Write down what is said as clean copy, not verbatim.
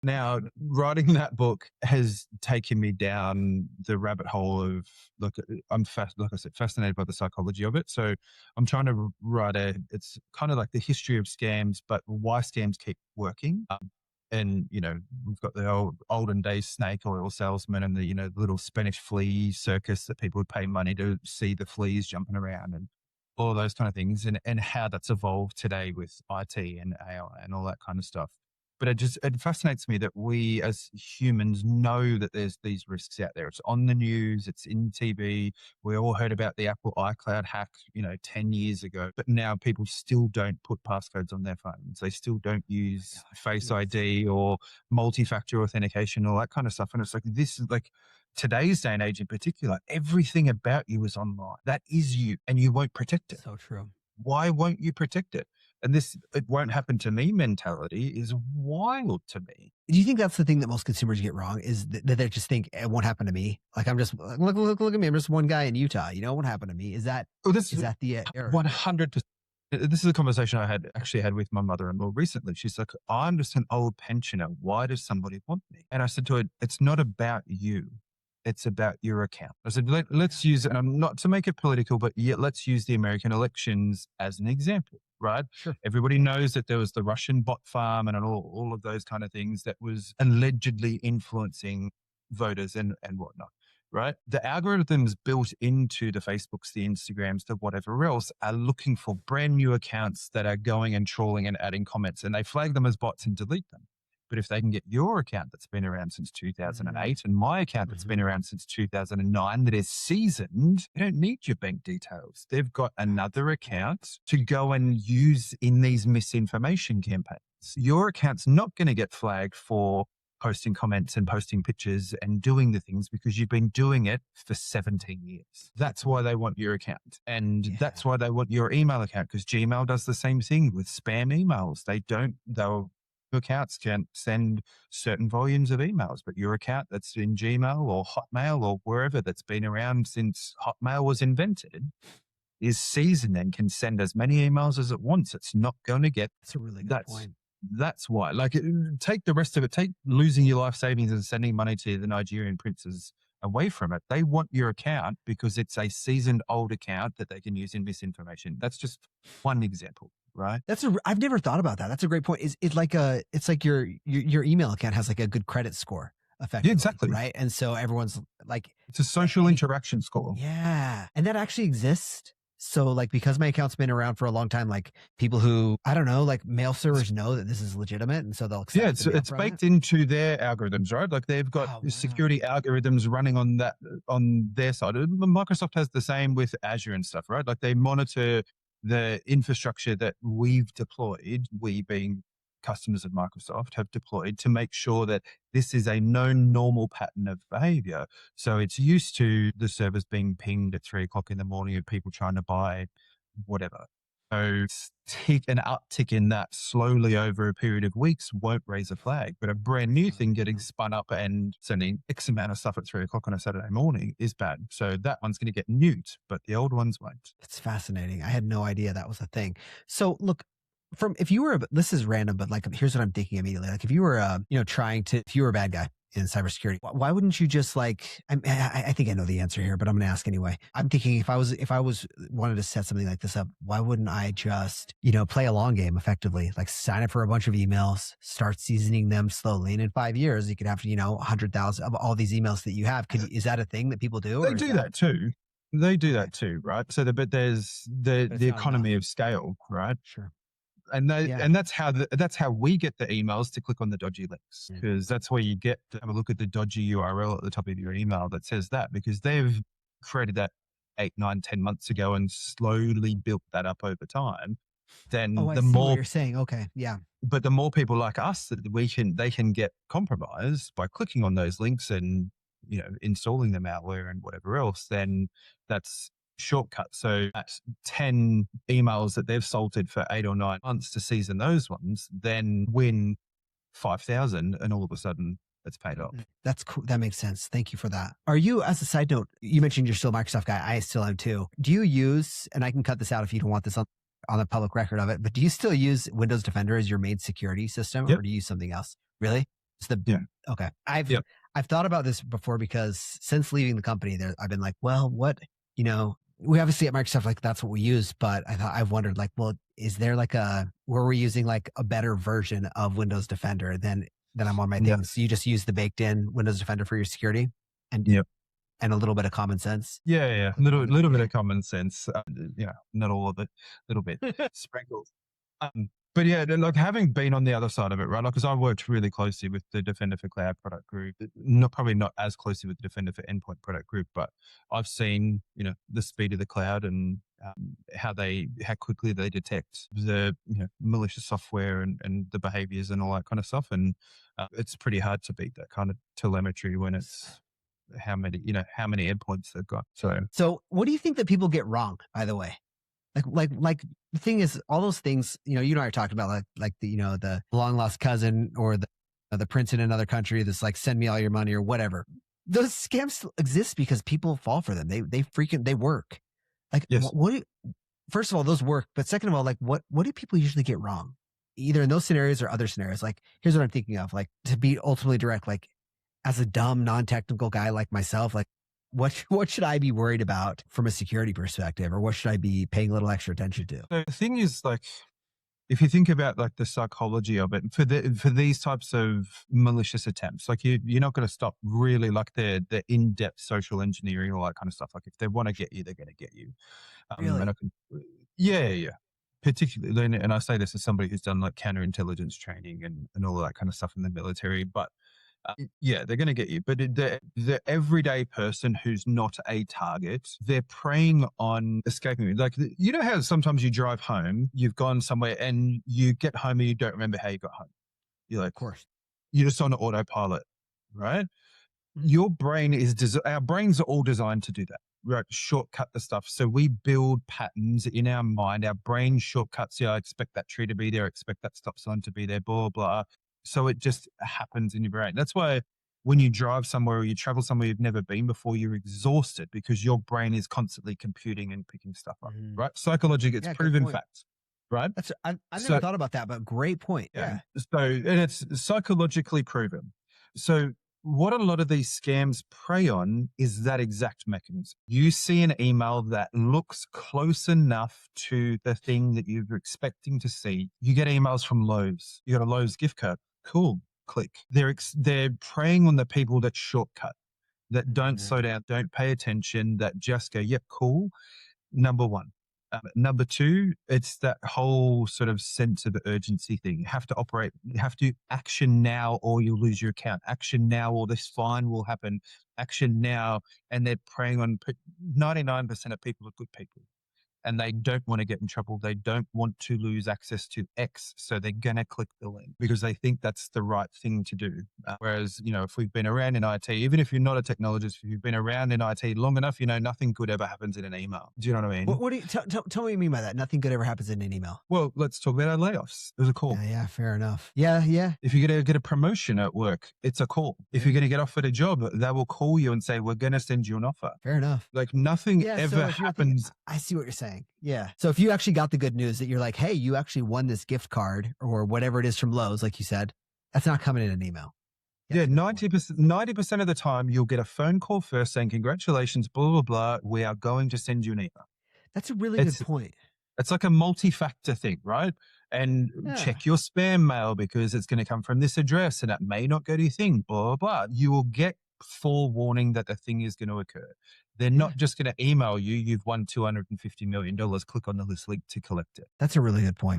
Now, writing that book has taken me down the rabbit hole of, look, like I said, fascinated by the psychology of it. So I'm trying to write it's kind of like the history of scams, but why scams keep working. And, we've got the olden days snake oil salesman and the little Spanish flea circus that people would pay money to see the fleas jumping around and all those kind of things, and how that's evolved today with IT and AI and all that kind of stuff. But it fascinates me that we as humans know that there's these risks out there. It's on the news, it's in TV. We all heard about the Apple iCloud hack, 10 years ago, but now people still don't put passcodes on their phones. They still don't use Face ID or multi-factor authentication, all that kind of stuff. And it's like, this is like today's day and age in particular, everything about you is online. That is you, and you won't protect it. So true. Why won't you protect it? And this, it won't happen to me mentality is wild to me. Do you think that's the thing that most consumers get wrong, is that they just think it won't happen to me? Like, I'm just, look at me. I'm just one guy in Utah. It won't happen to me. Is that the error? 100%. This is a conversation I actually had with my mother-in-law recently. She's like, I'm just an old pensioner. Why does somebody want me? And I said to her, it's not about you. It's about your account. I said, let's use, and I'm not to make it political, but yet let's use the American elections as an example, right? Sure. Everybody knows that there was the Russian bot farm and all of those kind of things that was allegedly influencing voters and whatnot, right? The algorithms built into the Facebooks, the Instagrams, the whatever else are looking for brand new accounts that are going and trawling and adding comments, and they flag them as bots and delete them. But if they can get your account that's been around since 2008 and my account that's been around since 2009 that is seasoned, they don't need your bank details. They've got another account to go and use in these misinformation campaigns. Your account's not going to get flagged for posting comments and posting pictures and doing the things because you've been doing it for 17 years. That's why they want your account. And that's why they want your email account, because Gmail does the same thing with spam emails. They'll accounts can send certain volumes of emails, but your account that's in Gmail or Hotmail or wherever that's been around since Hotmail was invented is seasoned and can send as many emails as it wants. It's not going to get. That's a really good point. That's why. Take the rest of it. Take losing your life savings and sending money to the Nigerian princes away from it. They want your account because it's a seasoned old account that they can use in misinformation. That's just one example. Right. I've never thought about that. That's a great point. It's like your email account has like a good credit score effectively. Yeah, exactly. Right. And so everyone's like, it's a social interaction score. Yeah. And that actually exists. So like, because my account's been around for a long time, like people who, I don't know, like mail servers know that this is legitimate. And so they'll accept it. Yeah. It's baked into their algorithms, right? Like they've got security algorithms running on their side. Microsoft has the same with Azure and stuff, right? Like they monitor the infrastructure that we've deployed, we being customers of Microsoft, have deployed to make sure that this is a known normal pattern of behavior. So it's used to the servers being pinged at 3:00 in the morning of people trying to buy whatever. So an uptick in that slowly over a period of weeks won't raise a flag, but a brand new thing getting spun up and sending X amount of stuff at 3:00 on a Saturday morning is bad. So that one's going to get nuked, but the old ones won't. That's fascinating. I had no idea that was a thing. So look, this is random, but like, here's what I'm thinking immediately. Like if you were, if you were a bad guy in cybersecurity, why wouldn't you just like, I think I know the answer here, but I'm going to ask anyway. I'm thinking if I wanted to set something like this up, why wouldn't I just, play a long game effectively, like sign up for a bunch of emails, start seasoning them slowly. And in 5 years, you could have, 100,000 of all these emails that you have. Is that a thing that people do? They do that too. They do that too, right? So but there's the economy of scale, right? Sure. And that's how we get the emails to click on the dodgy links, because that's where you get to have a look at the dodgy URL at the top of your email that says that, because they've created that 8, 9, 10 months ago and slowly built that up over time. Then the more what you're saying. Okay. Yeah. But the more people like us that they can get compromised by clicking on those links and, installing the malware and whatever else, then that's shortcut. So that's 10 emails that they've salted for 8 or 9 months to season those ones, then win 5,000 and all of a sudden it's paid off. That's cool. That makes sense. Thank you for that. Are you, as a side note, you mentioned you're still a Microsoft guy. I still am too. Do you use, and I can cut this out if you don't want this on the public record of it, but do you still use Windows Defender as your main security system? Yep. Or do you use something else? Really? It's the Yeah. okay. I've Yep. I've thought about this before because since leaving the company, there I've been like, well, what we obviously at Microsoft like that's what we use, but I've wondered like, well, is there like were we using like a better version of Windows Defender than I'm on my Yeah. things? You just use the baked in Windows Defender for your security and Yep. and a little bit of common sense. Yeah. Yeah. Little bit of common sense. Not all of it. Little bit sprinkled. But yeah, like having been on the other side of it, right? Like, because I worked really closely with the Defender for Cloud product group, not probably not as closely with the Defender for Endpoint product group, but I've seen, the speed of the cloud and how quickly they detect the malicious software and the behaviors and all that kind of stuff. And it's pretty hard to beat that kind of telemetry when it's how many endpoints they've got. So, what do you think that people get wrong, by the way? Like the thing is, all those things, you and I are talking about like the long lost cousin or the prince in another country that's like, send me all your money or whatever. Those scams still exist because people fall for them. They work. Like Yes. first of all, those work. But second of all, like what do people usually get wrong? Either in those scenarios or other scenarios. Like, here's what I'm thinking of, like to be ultimately direct, like as a dumb, non-technical guy like myself, like what should I be worried about from a security perspective, or what should I be paying a little extra attention to? So the thing is, like, if you think about like the psychology of it for these types of malicious attempts, like you're not going to stop really like the in-depth social engineering, all that kind of stuff. Like if they want to get you, they're going to get you. And Really? I can, yeah, yeah. Particularly, and I say this as somebody who's done like counterintelligence training and all of that kind of stuff in the military, but yeah, they're going to get you. But the everyday person who's not a target, they're preying on escaping. Like, how sometimes you drive home, you've gone somewhere and you get home and you don't remember how you got home. You're like, Of course. you're just on autopilot, right? Your brain our brains are all designed to do that, right? Shortcut the stuff. So we build patterns in our mind. Our brain shortcuts. Yeah, I expect that tree to be there. I expect that stop sign to be there. Blah blah. So it just happens in your brain. That's why when you drive somewhere or you travel somewhere you've never been before, you're exhausted because your brain is constantly computing and picking stuff up. Mhm. Right? Psychology, it's Yeah, good proven point. fact. Right? I've never So thought about that, but great point. yeah. Yeah. And it's psychologically proven. So what a lot of these scams prey on is that exact mechanism. You see an email that looks close enough to the thing that you're expecting to see. You get emails from Lowe's. You got a Lowe's gift card. Cool. Click. They're preying on the people that shortcut, that don't Mhm. slow down, don't pay attention, that just go, yep, cool. Number one. Number two, it's that whole sort of sense of urgency thing. You have to action now or you'll lose your account. Action now or this fine will happen. Action now. And they're preying on 99% of people are good people and they don't want to get in trouble. They don't want to lose access to X. So they're going to click the link because they think that's the right thing to do. Whereas, if we've been around in IT, even if you're not a technologist, if you've been around in IT long enough, nothing good ever happens in an email. Do you know what I mean? What do you tell me what you mean by that? Nothing good ever happens in an email. Well, let's talk about our layoffs. There's a call. Yeah, fair enough. Yeah. If you're going to get a promotion at work, it's a call. If you're going to get offered a job, they will call you and say, we're going to send you an offer. Fair enough. Like nothing Yeah, ever if you're happens. I see what you're saying. Yeah. So if you actually got the good news that you're like, hey, you actually won this gift card or whatever it is from Lowe's, like you said, that's not coming in an email. Yeah, That's a good point. 90% of the time, you'll get a phone call first saying, congratulations, blah, blah, blah. We are going to send you an email. That's a really good It's point. It's like a multi-factor thing, right? And Yeah. check your spam mail because it's going to come from this address and it may not go to your thing, blah, blah, blah. You will get forewarning that the thing is going to occur. They're Yeah. not just going to email you, you've won $250 million. Click on this link to collect it. That's a really good point.